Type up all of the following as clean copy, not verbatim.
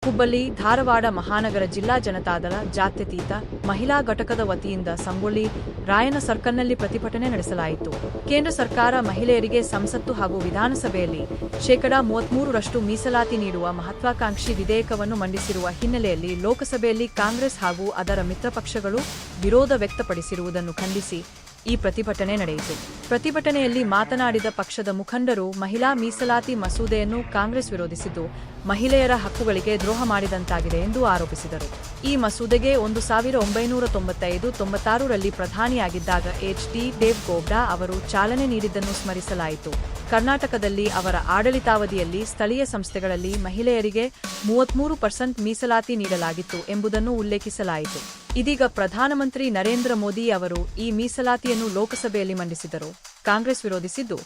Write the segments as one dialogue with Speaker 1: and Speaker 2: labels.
Speaker 1: ಹುಬ್ಬಳ್ಳಿ ಧಾರವಾಡ ಮಹಾನಗರ ಜಿಲ್ಲಾ ಜನತಾದಳ ಜಾತ್ಯತೀತ ಮಹಿಳಾ ಘಟಕದ ವತಿಯಿಂದ ಸಂಗೊಳ್ಳಿ ರಾಯಣ್ಣ ಸರ್ಕಲ್ನಲ್ಲಿ ಪ್ರತಿಭಟನೆ ನಡೆಸಲಾಯಿತು. ಕೇಂದ್ರ ಸರ್ಕಾರ ಮಹಿಳೆಯರಿಗೆ ಸಂಸತ್ತು ಹಾಗೂ ವಿಧಾನಸಭೆಯಲ್ಲಿ ಶೇಕಡಾ 33ರಷ್ಟು ಮೀಸಲಾತಿ ನೀಡುವ ಮಹತ್ವಾಕಾಂಕ್ಷಿ ವಿಧೇಯಕವನ್ನು ಮಂಡಿಸಿರುವ ಹಿನ್ನೆಲೆಯಲ್ಲಿ ಲೋಕಸಭೆಯಲ್ಲಿ ಕಾಂಗ್ರೆಸ್ ಹಾಗೂ ಅದರ ಮಿತ್ರಪಕ್ಷಗಳು ವಿರೋಧ ವ್ಯಕ್ತಪಡಿಸಿರುವುದನ್ನು ಖಂಡಿಸಿ ಈ ಪ್ರತಿಭಟನೆ ನಡೆಯಿತು. ಪ್ರತಿಭಟನೆಯಲ್ಲಿ ಮಾತನಾಡಿದ ಪಕ್ಷದ ಮುಖಂಡರು ಮಹಿಳಾ ಮೀಸಲಾತಿ ಮಸೂದೆಯನ್ನು ಕಾಂಗ್ರೆಸ್ ವಿರೋಧಿಸಿದ್ದು ಮಹಿಳೆಯರ ಹಕ್ಕುಗಳಿಗೆ ದ್ರೋಹ ಮಾಡಿದಂತಾಗಿದೆ ಎಂದು ಆರೋಪಿಸಿದರು. ಈ ಮಸೂದೆಗೆ 1995-96ರಲ್ಲಿ ಪ್ರಧಾನಿಯಾಗಿದ್ದಾಗ ಎಚ್.ಡಿ. ದೇವೇಗೌಡ ಅವರು ಚಾಲನೆ ನೀಡಿದ್ದನ್ನು ಸ್ಮರಿಸಲಾಯಿತು. ಕರ್ನಾಟಕದಲ್ಲಿ ಅವರ ಆಡಳಿತಾವಧಿಯಲ್ಲಿ ಸ್ಥಳೀಯ ಸಂಸ್ಥೆಗಳಲ್ಲಿ ಮಹಿಳೆಯರಿಗೆ 33% ಮೀಸಲಾತಿ ನೀಡಲಾಗಿತ್ತು ಎಂಬುದನ್ನು ಉಲ್ಲೇಖಿಸಲಾಯಿತು. ಇದೀಗ ಪ್ರಧಾನಮಂತ್ರಿ ನರೇಂದ್ರ ಮೋದಿ ಅವರು ಈ ಮೀಸಲಾತಿಯನ್ನು ಲೋಕಸಭೆಯಲ್ಲಿ ಮಂಡಿಸಿದರು. ಕಾಂಗ್ರೆಸ್ ವಿರೋಧಿಸಿದ್ದು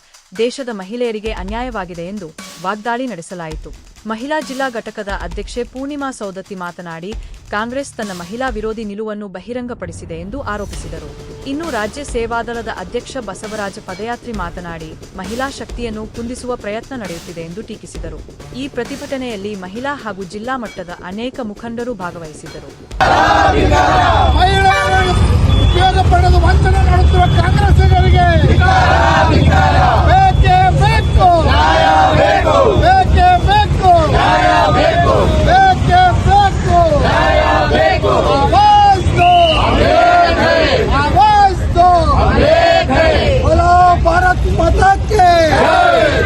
Speaker 1: ದೇಶದ ಮಹಿಳೆಯರಿಗೆ ಅನ್ಯಾಯವಾಗಿದೆ ಎಂದು ವಾಗ್ದಾಳಿ ನಡೆಸಲಾಯಿತು. ಮಹಿಳಾ ಜಿಲ್ಲಾ ಘಟಕದ ಅಧ್ಯಕ್ಷೆ ಪೂರ್ಣಿಮಾ ಸೌದತ್ತಿ ಮಾತನಾಡಿ, ಕಾಂಗ್ರೆಸ್ ತನ್ನ ಮಹಿಳಾ ವಿರೋಧಿ ನಿಲುವನ್ನು ಬಹಿರಂಗಪಡಿಸಿದೆ ಎಂದು ಆರೋಪಿಸಿದರು. ಇನ್ನು ರಾಜ್ಯ ಸೇವಾದಳದ ಅಧ್ಯಕ್ಷ ಬಸವರಾಜ ಪದಯಾತ್ರಿ ಮಾತನಾಡಿ, ಮಹಿಳಾ ಶಕ್ತಿಯನ್ನು ಕುಂದಿಸುವ ಪ್ರಯತ್ನ ನಡೆಯುತ್ತಿದೆ ಎಂದು ಟೀಕಿಸಿದರು. ಈ ಪ್ರತಿಭಟನೆಯಲ್ಲಿ ಮಹಿಳಾ ಹಾಗೂ ಜಿಲ್ಲಾ ಮಟ್ಟದ ಅನೇಕ ಮುಖಂಡರು ಭಾಗವಹಿಸಿದ್ದರು.